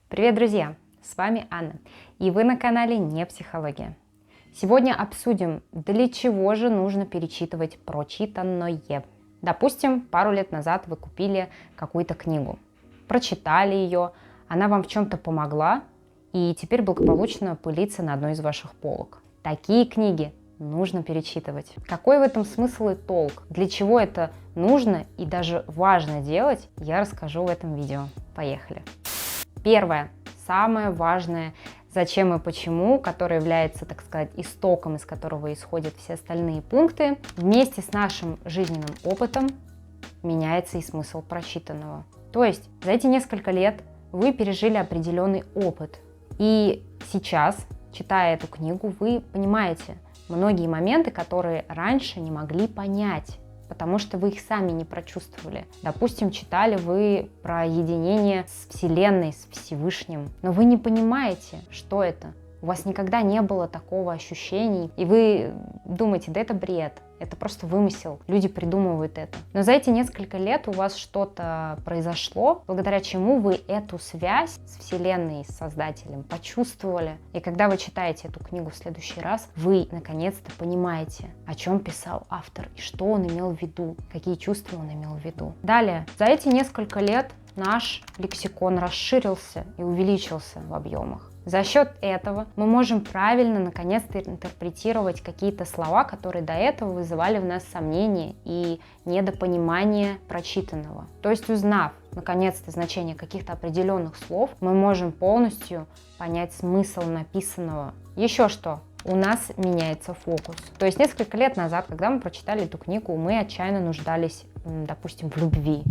Привет, друзья! С вами Анна, и вы на канале Не Психология. Сегодня обсудим, для чего же нужно перечитывать прочитанное. Допустим, пару лет назад вы купили какую-то книгу, прочитали ее, она вам в чем-то помогла, и теперь благополучно пылится на одной из ваших полок. Такие книги нужно перечитывать. Какой в этом смысл и толк? Для чего это нужно и даже важно делать, я расскажу в этом видео. Поехали! Первое, самое важное, зачем и почему, которое является, так сказать, истоком, из которого исходят все остальные пункты, вместе с нашим жизненным опытом меняется и смысл прочитанного. То есть за эти несколько лет вы пережили определенный опыт, и сейчас, читая эту книгу, вы понимаете многие моменты, которые раньше не могли понять, потому что вы их сами не прочувствовали. Допустим, читали вы про единение с Вселенной, с Всевышним, но вы не понимаете, что это. У вас никогда не было такого ощущения, и вы думаете, да это бред, это просто вымысел, люди придумывают это. Но за эти несколько лет у вас что-то произошло, благодаря чему вы эту связь с Вселенной, с Создателем почувствовали. И когда вы читаете эту книгу в следующий раз, вы наконец-то понимаете, о чем писал автор и что он имел в виду, какие чувства он имел в виду. Далее, за эти несколько лет наш лексикон расширился и увеличился в объемах. За счет этого мы можем правильно, наконец-то, интерпретировать какие-то слова, которые до этого вызывали в нас сомнения и недопонимание прочитанного. То есть, узнав, наконец-то, значение каких-то определенных слов, мы можем полностью понять смысл написанного. Еще что? У нас меняется фокус. То есть, несколько лет назад, когда мы прочитали эту книгу, мы отчаянно нуждались, допустим, в любви.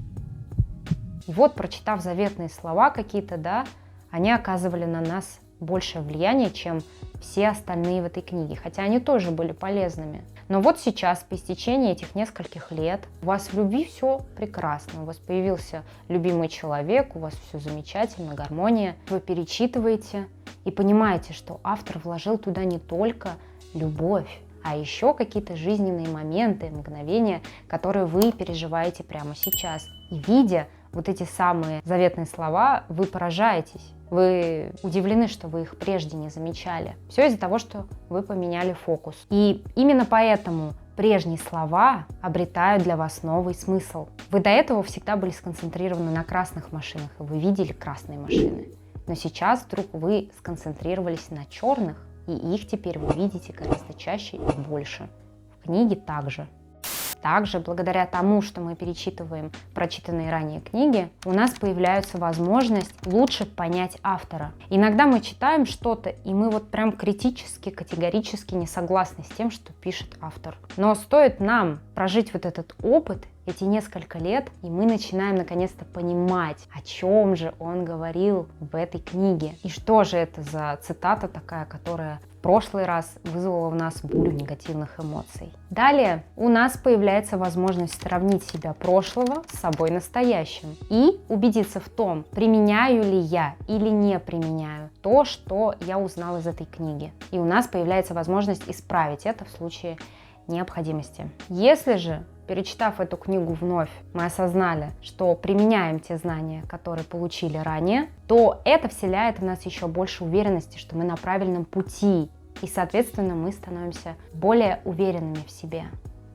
И вот, прочитав заветные слова какие-то, да, они оказывали на нас большее влияние, чем все остальные в этой книге, хотя они тоже были полезными. Но вот сейчас, по истечении этих нескольких лет, у вас в любви все прекрасно, у вас появился любимый человек, у вас все замечательно, гармония. Вы перечитываете и понимаете, что автор вложил туда не только любовь, а еще какие-то жизненные моменты, мгновения, которые вы переживаете прямо сейчас. И видя вот эти самые заветные слова, вы поражаетесь. Вы удивлены, что вы их прежде не замечали. Все из-за того, что вы поменяли фокус. И именно поэтому прежние слова обретают для вас новый смысл. Вы до этого всегда были сконцентрированы на красных машинах, и вы видели красные машины. Но сейчас вдруг вы сконцентрировались на черных, и их теперь вы видите гораздо чаще и больше. В книге также. Также, благодаря тому, что мы перечитываем прочитанные ранее книги, у нас появляется возможность лучше понять автора. Иногда мы читаем что-то, и мы вот прям критически, категорически не согласны с тем, что пишет автор. Но стоит нам прожить вот этот опыт, эти несколько лет, и мы начинаем наконец-то понимать, о чем же он говорил в этой книге. И что же это за цитата такая, которая в прошлый раз вызвала в нас бурю негативных эмоций. Далее у нас появляется возможность сравнить себя прошлого с собой настоящим и убедиться в том, применяю ли я или не применяю то, что я узнал из этой книги. И у нас появляется возможность исправить это в случае необходимости. Если же, перечитав эту книгу вновь, мы осознали, что применяем те знания, которые получили ранее, то это вселяет в нас еще больше уверенности, что мы на правильном пути. И, соответственно, мы становимся более уверенными в себе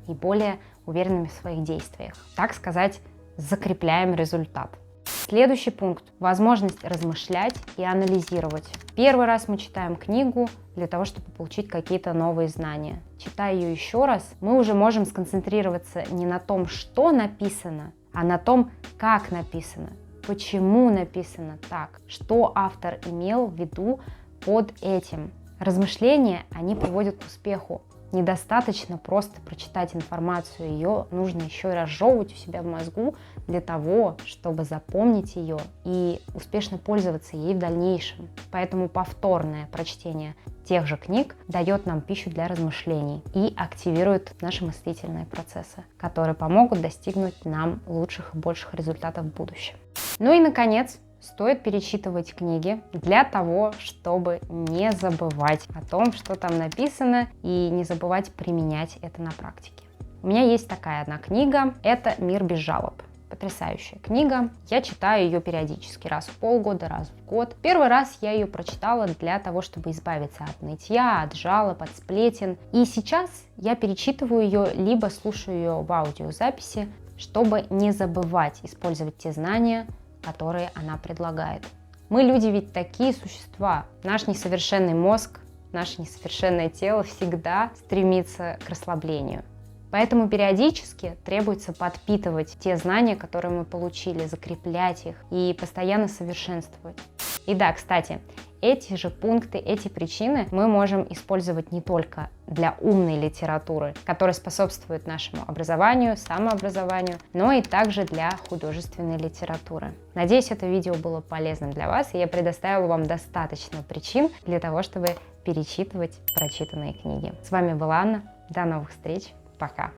и более уверенными в своих действиях. Так сказать, закрепляем результат. Следующий пункт – возможность размышлять и анализировать. Первый раз мы читаем книгу для того, чтобы получить какие-то новые знания. Читая ее еще раз, мы уже можем сконцентрироваться не на том, что написано, а на том, как написано, почему написано так, что автор имел в виду под этим. Размышления, они приводят к успеху. Недостаточно просто прочитать информацию, ее нужно еще и разжевывать у себя в мозгу для того, чтобы запомнить ее и успешно пользоваться ей в дальнейшем. Поэтому повторное прочтение тех же книг дает нам пищу для размышлений и активирует наши мыслительные процессы, которые помогут достигнуть нам лучших и больших результатов в будущем. Ну и, наконец, стоит перечитывать книги для того, чтобы не забывать о том, что там написано, и не забывать применять это на практике. У меня есть такая одна книга, это «Мир без жалоб». Потрясающая книга. Я читаю ее периодически, раз в полгода, раз в год. Первый раз я ее прочитала для того, чтобы избавиться от нытья, от жалоб, от сплетен. И сейчас я перечитываю ее, либо слушаю ее в аудиозаписи, чтобы не забывать использовать те знания, которые она предлагает. Мы, люди, ведь такие существа. Наш несовершенный мозг, наше несовершенное тело всегда стремится к расслаблению. Поэтому периодически требуется подпитывать те знания, которые мы получили, закреплять их и постоянно совершенствовать. И да, кстати, эти же пункты, эти причины мы можем использовать не только для умной литературы, которая способствует нашему образованию, самообразованию, но и также для художественной литературы. Надеюсь, это видео было полезным для вас, и я предоставила вам достаточно причин для того, чтобы перечитывать прочитанные книги. С вами была Анна. До новых встреч. Пока.